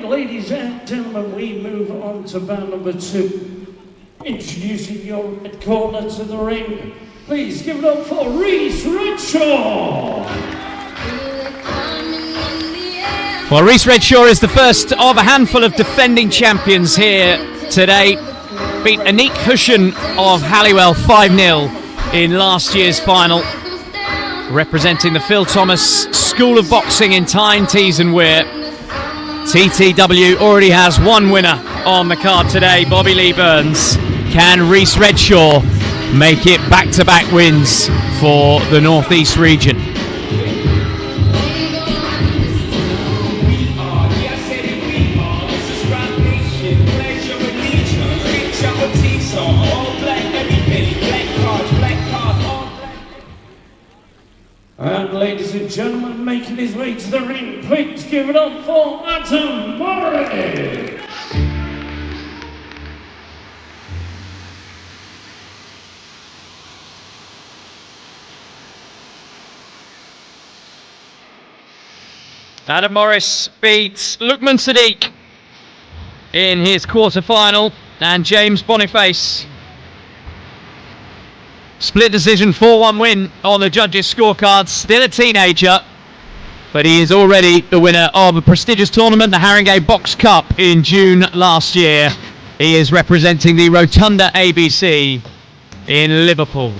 ladies and gentlemen, we move on to bout number 2. Introducing your red corner to the ring. Please give it up for Reece Readshaw. Well, Reece Readshaw is the first of a handful of defending champions here today. Beat NAC of Halliwell 5-0 in last year's final. Representing the Phil Thomas School of Boxing in Tyne, Tees and Wear. TTW already has one winner on the card today, Bobby Lee Burns. Can Reece Readshaw make it back-to-back wins for the North East region? And ladies and gentlemen, making his way to the ring, please give it up for Adam Morris. Adam Morris beats Lukman Sadiq in his quarter-final, and James Boniface. Split decision 4-1 win on the judges' scorecards. Still a teenager, but he is already the winner of a prestigious tournament, the Haringey Box Cup, in June last year. He is representing the Rotunda ABC in Liverpool.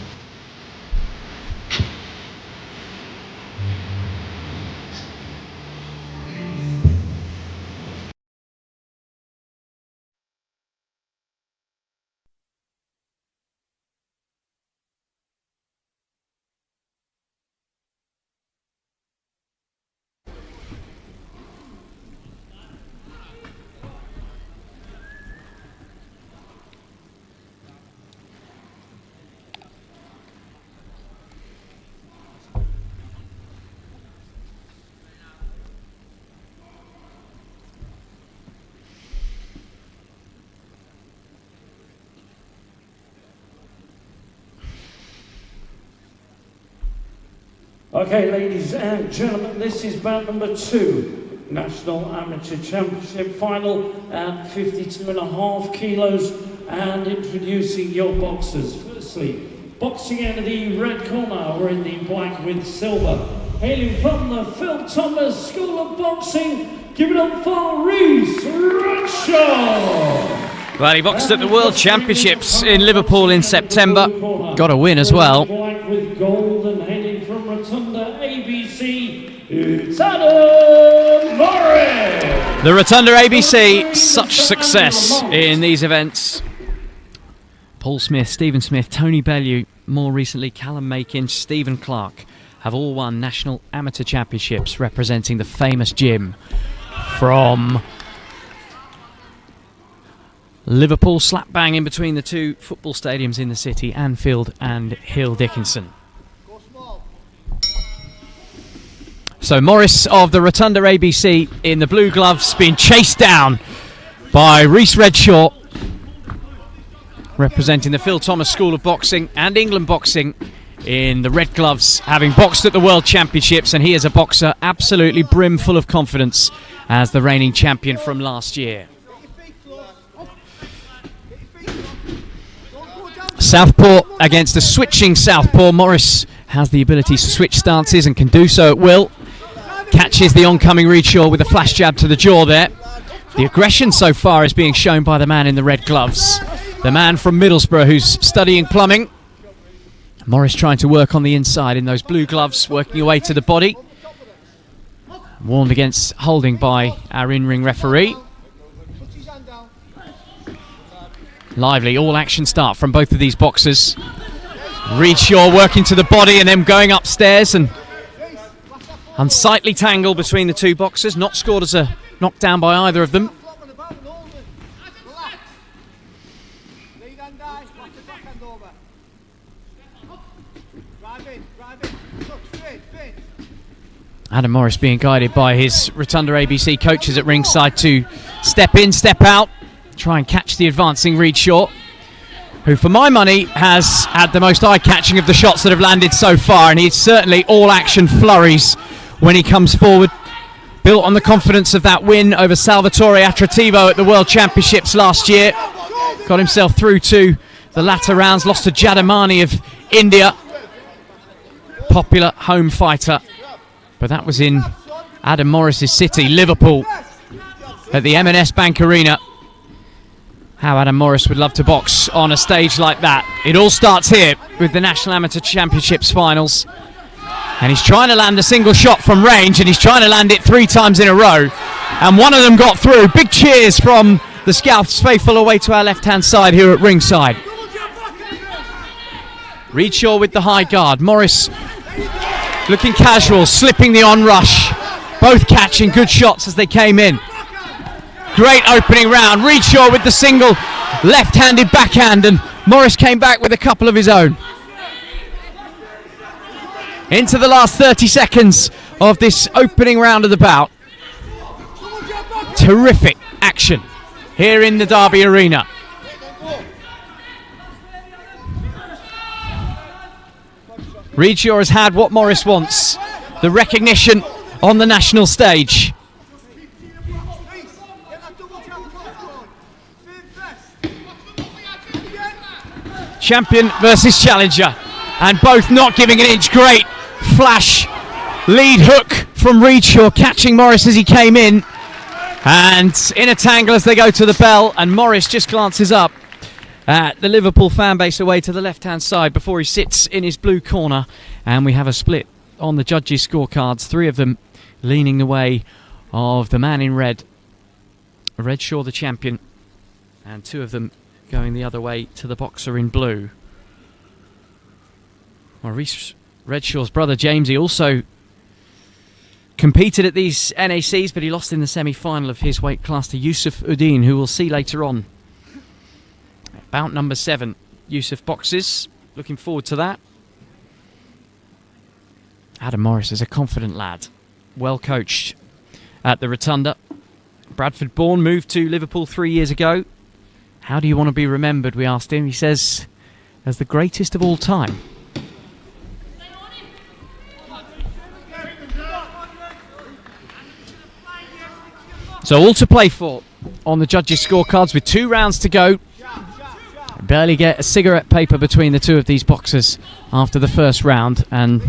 Okay, ladies and gentlemen, this is bout number 2. National Amateur Championship final at 52.5 kilos. And introducing your boxers. Firstly, boxing out of the red corner, or in the black with silver. Hailing from the Phil Thomas School of Boxing, give it up for Reece Readshaw. Well, he boxed at the World Championships in Liverpool in September. Got a win as well. Black with gold, and hailing from Rotunda ABC, it's Adam Morris. The Rotunda ABC, such success in these events. Paul Smith, Stephen Smith, Tony Bellew, more recently Callum Makin, Stephen Clark have all won national amateur championships representing the famous gym from Liverpool, slap bang in between the two football stadiums in the city, Anfield and Hill Dickinson. So Morris of the Rotunda ABC in the blue gloves being chased down by Reece Readshaw, representing the Phil Thomas School of Boxing and England Boxing in the red gloves, having boxed at the World Championships, and he is a boxer absolutely brimful of confidence as the reigning champion from last year. Southpaw against a switching southpaw. Morris has the ability to switch stances and can do so at will. Catches the oncoming Readshaw with a flash jab to the jaw there. The aggression so far is being shown by the man in the red gloves. The man from Middlesbrough who's studying plumbing. Morris trying to work on the inside in those blue gloves, working away to the body. Warned against holding by our in-ring referee. Lively all-action start from both of these boxers. Readshaw working to the body and then going upstairs, and unsightly tangle between the two boxers, not scored as a knockdown by either of them. Adam Morris being guided by his Rotunda ABC coaches at ringside to step in, step out, try and catch the advancing Readshaw, who for my money has had the most eye-catching of the shots that have landed so far, and he's certainly all action flurries when he comes forward. built on the confidence of that win over Salvatore Attrativo at the World Championships last year. Got himself through to the latter rounds, lost to Jadamani of India. Popular home fighter, but that was in Adam Morris's city, Liverpool, at the M&S Bank Arena. How Adam Morris would love to box on a stage like that. It all starts here with the National Amateur Championships finals. And he's trying to land a single shot from range, and he's trying to land it 3 times in a row. And one of them got through. Big cheers from the Scouts faithful away to our left-hand side here at ringside. Readshaw with the high guard. Morris looking casual, slipping the on-rush. Both catching good shots as they came in. Great opening round. Readshaw with the single left-handed backhand, and Morris came back with a couple of his own. Into the last 30 seconds of this opening round of the bout. Terrific action here in the Derby Arena. Readshaw has had what Morris wants, the recognition on the national stage. Champion versus challenger, and both not giving an inch. Great flash lead hook from Readshaw, catching Morris as he came in, and in a tangle as they go to the bell, and Morris just glances up at the Liverpool fan base away to the left hand side before he sits in his blue corner, and we have a split on the judges' scorecards, 3 of them leaning the way of the man in red, Readshaw the champion, and 2 of them going the other way to the boxer in blue. Well, Reece Redshaw's brother James, he also competed at these NACs, but he lost in the semi-final of his weight class to Yusuf Uddin, who we'll see later on. Bout number 7, Yusuf boxes. Looking forward to that. Adam Morris is a confident lad, well coached at the Rotunda. Bradford born, moved to Liverpool 3 years ago. How do you want to be remembered, we asked him. He says, as the greatest of all time. So all to play for on the judges' scorecards with 2 rounds to go. Barely get a cigarette paper between the 2 of these boxers after the first round, and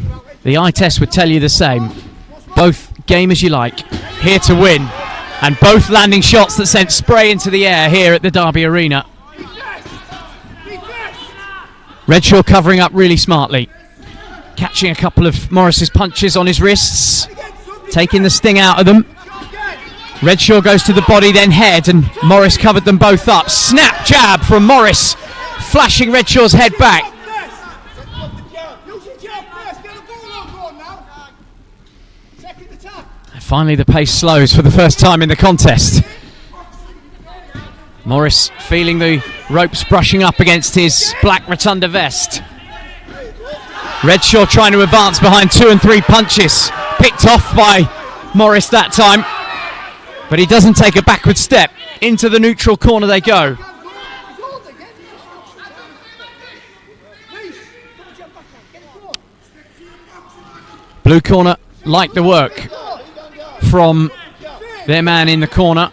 the eye test would tell you the same. Both game as you like, here to win, and both landing shots that sent spray into the air here at the Derby Arena. Readshaw covering up really smartly, catching a couple of Morris's punches on his wrists, taking the sting out of them. Readshaw goes to the body, then head, and Morris covered them both up. Snap jab from Morris, flashing Redshaw's head back. And finally the pace slows for the first time in the contest. Morris feeling the ropes brushing up against his black Rotunda vest. Readshaw trying to advance behind 2 and 3 punches. Picked off by Morris that time. But he doesn't take a backward step. Into the neutral corner they go. Blue corner like the work from their man in the corner.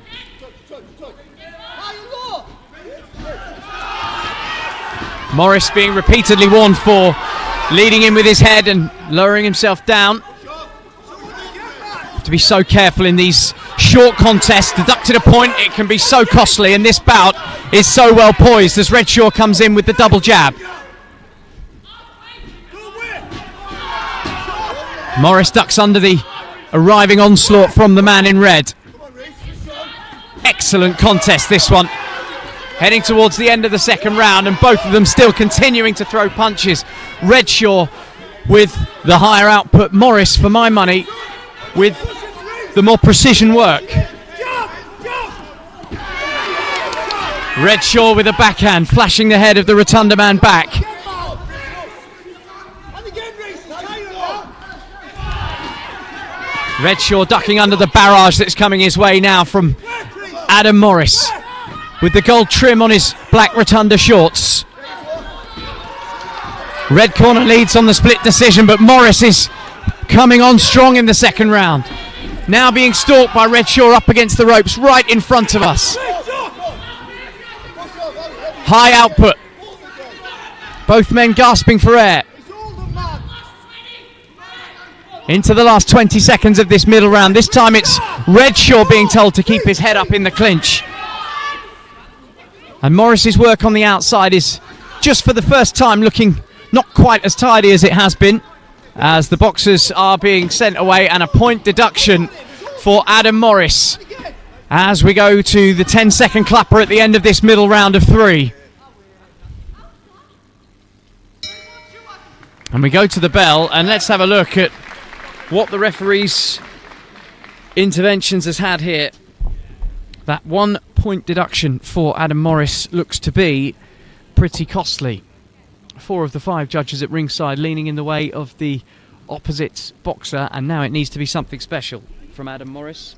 Morris being repeatedly warned for leading in with his head and lowering himself down. To be so careful in these short contests. Deducted a point, it can be so costly, and this bout is so well poised as Readshaw comes in with the double jab. Morris ducks under the arriving onslaught from the man in red. Excellent contest, this one. Heading towards the end of the second round, and both of them still continuing to throw punches. Readshaw with the higher output. Morris, for my money, with the more precision work. Readshaw with a backhand, flashing the head of the Rotunda man back. Readshaw ducking under the barrage that's coming his way now from Adam Morris, with the gold trim on his black Rotunda shorts. Red corner leads on the split decision, but Morris is coming on strong in the second round. Now being stalked by Readshaw up against the ropes right in front of us. High output. Both men gasping for air. Into the last 20 seconds of this middle round. This time it's Readshaw being told to keep his head up in the clinch. And Morris's work on the outside is just for the first time looking not quite as tidy as it has been, as the boxers are being sent away, and a point deduction for Adam Morris as we go to the 10-second clapper at the end of this middle round of 3. And we go to the bell, and let's have a look at what the referee's interventions has had here. That 1 point deduction for Adam Morris looks to be pretty costly. 4 of the 5 judges at ringside leaning in the way of the opposite boxer, and now it needs to be something special from Adam Morris.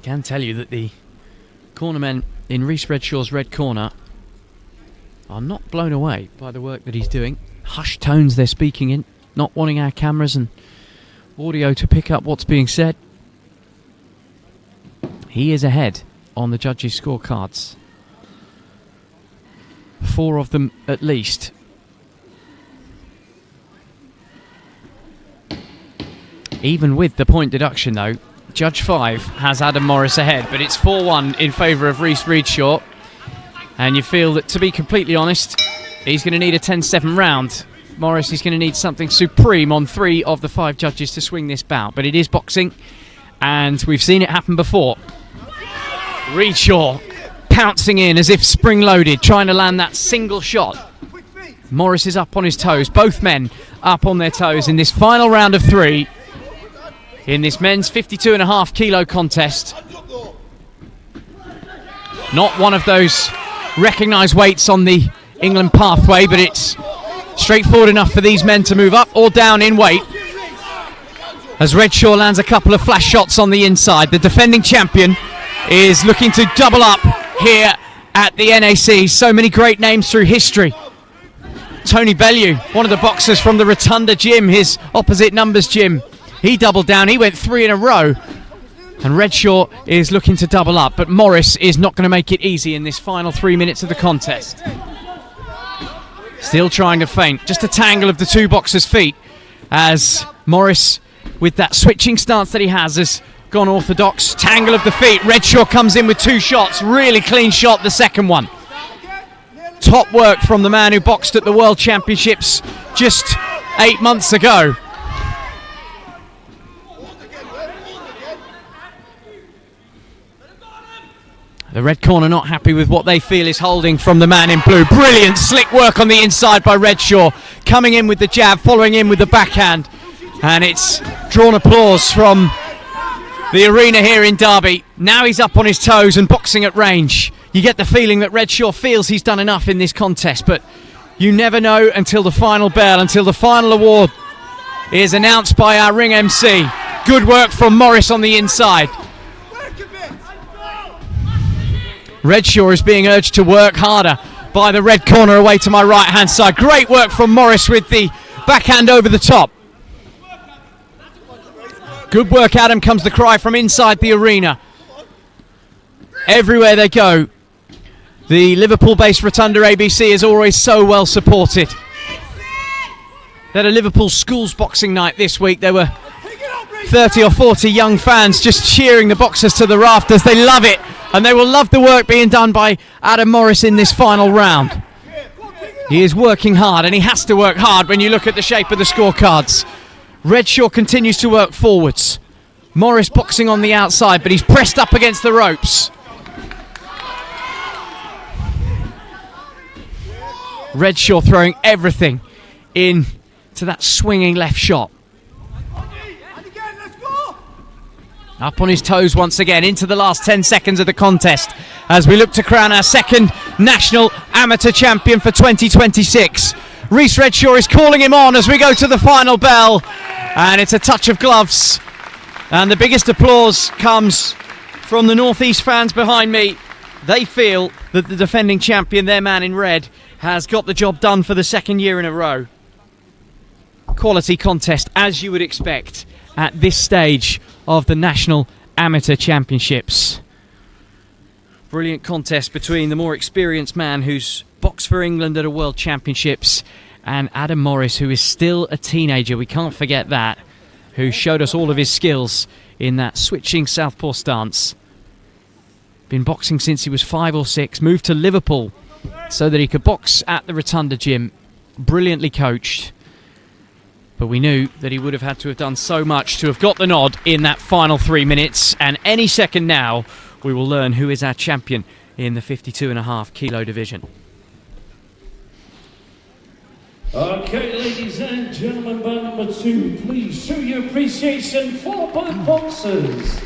Can tell you that the cornermen in Reece Redshaw's red corner are not blown away by the work that he's doing. Hushed tones they're speaking in, not wanting our cameras and audio to pick up what's being said. He is ahead on the judges' scorecards. 4 of them at least. Even with the point deduction though, Judge 5 has Adam Morris ahead, but it's 4-1 in favour of Reece Readshaw. And you feel that, to be completely honest, he's going to need a 10-7 round. Morris is going to need something supreme on 3 of the 5 judges to swing this bout. But it is boxing, and we've seen it happen before. Readshaw pouncing in as if spring-loaded, trying to land that single shot. Morris is up on his toes. Both men up on their toes in this final round of 3 in this men's 52.5 kilo contest. Not one of those recognised weights on the England pathway, but it's straightforward enough for these men to move up or down in weight. As Readshaw lands a couple of flash shots on the inside, the defending champion is looking to double up here at the NAC. So many great names through history. Tony Bellew, one of the boxers from the Rotunda gym, his opposite numbers gym, he doubled down. He went 3 in a row. And Readshaw is looking to double up, but Morris is not going to make it easy in this final 3 minutes of the contest. Still trying to feint. Just a tangle of the 2 boxers' feet as Morris, with that switching stance that he has gone orthodox. Tangle of the feet. Readshaw comes in with 2 shots. Really clean shot, the second one. Top work from the man who boxed at the World Championships just 8 months ago. The red corner not happy with what they feel is holding from the man in blue. Brilliant slick work on the inside by Readshaw. Coming in with the jab, following in with the backhand. And it's drawn applause from the arena here in Derby. Now he's up on his toes and boxing at range. You get the feeling that Readshaw feels he's done enough in this contest, but you never know until the final bell, until the final award is announced by our ring MC. Good work from Morris on the inside. Readshaw is being urged to work harder by the red corner away to my right hand side. Great work from Morris with the backhand over the top. Good work, Adam, comes the cry from inside the arena. Everywhere they go, the Liverpool-based Rotunda ABC is always so well supported. They had a Liverpool schools boxing night this week. There were 30 or 40 young fans just cheering the boxers to the rafters. They love it, and they will love the work being done by Adam Morris in this final round. He is working hard, and he has to work hard when you look at the shape of the scorecards. Readshaw continues to work forwards. Morris boxing on the outside, but he's pressed up against the ropes. Readshaw throwing everything in to that swinging left shot. Up on his toes once again into the last 10 seconds of the contest as we look to crown our second national amateur champion for 2026. Reece Readshaw is calling him on as we go to the final bell, and it's a touch of gloves, and the biggest applause comes from the Northeast fans behind me. They feel that the defending champion, their man in red, has got the job done for the second year in a row. Quality contest, as you would expect at this stage of the National Amateur Championships. Brilliant contest between the more experienced man who's boxed for England at a World Championships and Adam Morris, who is still a teenager, we can't forget that, who showed us all of his skills in that switching southpaw stance. Been boxing since he was 5 or 6, moved to Liverpool so that he could box at the Rotunda gym, brilliantly coached. But we knew that he would have had to have done so much to have got the nod in that final 3 minutes, and any second now we will learn who is our champion in the 52.5 kilo division. Okay, ladies and gentlemen, bout number 2, please show your appreciation for both boxers.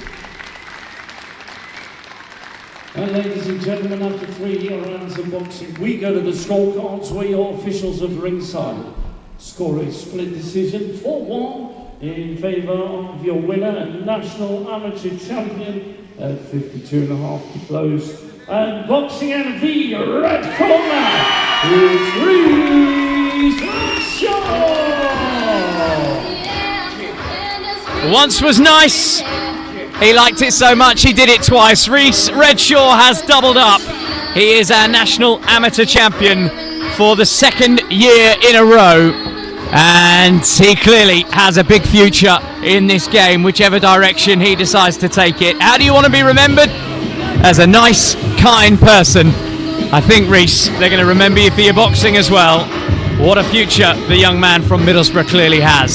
And ladies and gentlemen, after 3 rounds of boxing, we go to the scorecards where your officials of ringside score a split decision 4-1 in favour of your winner and national amateur champion at 52.5 kilos. And boxing out of the red corner, it's Reece. Once was nice. He liked it so much he did it twice. Reece Readshaw has doubled up. He is our national amateur champion for the second year in a row, and he clearly has a big future in this game, whichever direction he decides to take it. How do you want to be remembered? As a nice, kind person. I think, Reece, they're going to remember you for your boxing as well. What a future the young man from Middlesbrough clearly has.